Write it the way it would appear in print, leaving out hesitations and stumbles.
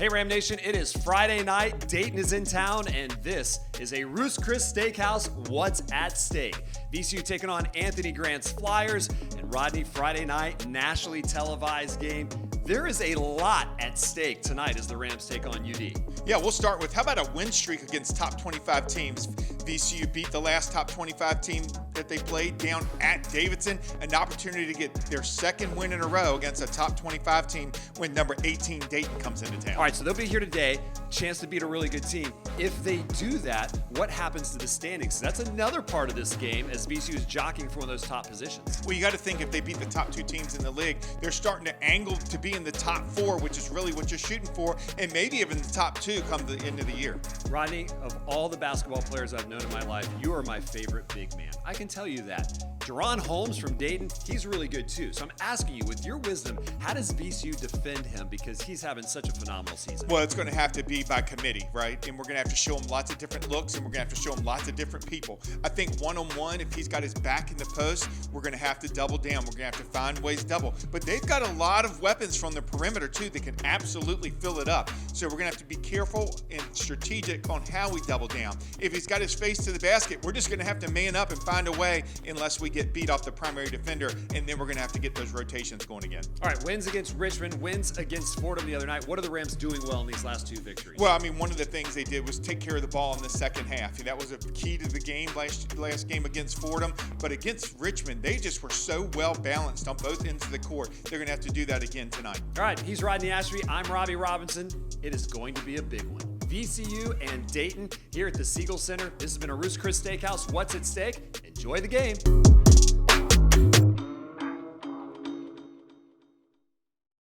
Hey Ram Nation, it is Friday night, Dayton is in town, and this is a Ruth's Chris Steakhouse What's at Stake. VCU taking on Anthony Grant's Flyers, and Rodney, Friday night, nationally televised game. There is a lot at stake tonight as the Rams take on UD. Yeah, we'll start with, how about a win streak against top 25 teams? VCU beat the last top 25 team that they played down at Davidson. An opportunity to get their second win in a row against a top 25 team when number 18 Dayton comes into town. All right, so they'll be here today. Chance to beat a really good team. If they do that, what happens to the standings? That's another part of this game as VCU is jockeying for one of those top positions. Well, you got to think if they beat the top two teams in the league, they're starting to angle to be in the top four, which is really what you're shooting for, and maybe even the top two come the end of the year. Rodney, of all the basketball players I've known in my life, you are my favorite big man. I can tell you that. Jerron Holmes from Dayton, he's really good too. So I'm asking you, with your wisdom, how does VCU defend him because he's having such a phenomenal season? Well, it's going to have to be by committee, right? And we're going to have to show him lots of different looks, and we're going to have to show him lots of different people. I think one-on-one, if he's got his back in the post, we're going to have to double down. We're going to have to find ways to double. But they've got a lot of weapons from the perimeter too that can absolutely fill it up. So we're going to have to be careful and strategic on how we double down. If he's got his face to the basket, we're just going to have to man up and find a way unless we get beat off the primary defender, and then we're going to have to get those rotations going again. All right, wins against Richmond, wins against Fordham the other night. What are the Rams doing well in these last two victories? Well, I mean, one of the things they did was take care of the ball in the second half. That was a key to the game last game against Fordham. But against Richmond, they just were so well balanced on both ends of the court. They're going to have to do that again tonight. All right, he's Rodney Ashby. I'm Robbie Robinson. It is going to be a big one. VCU and Dayton here at the Siegel Center. This has been a Ruth's Chris Steakhouse. What's at stake? Enjoy the game.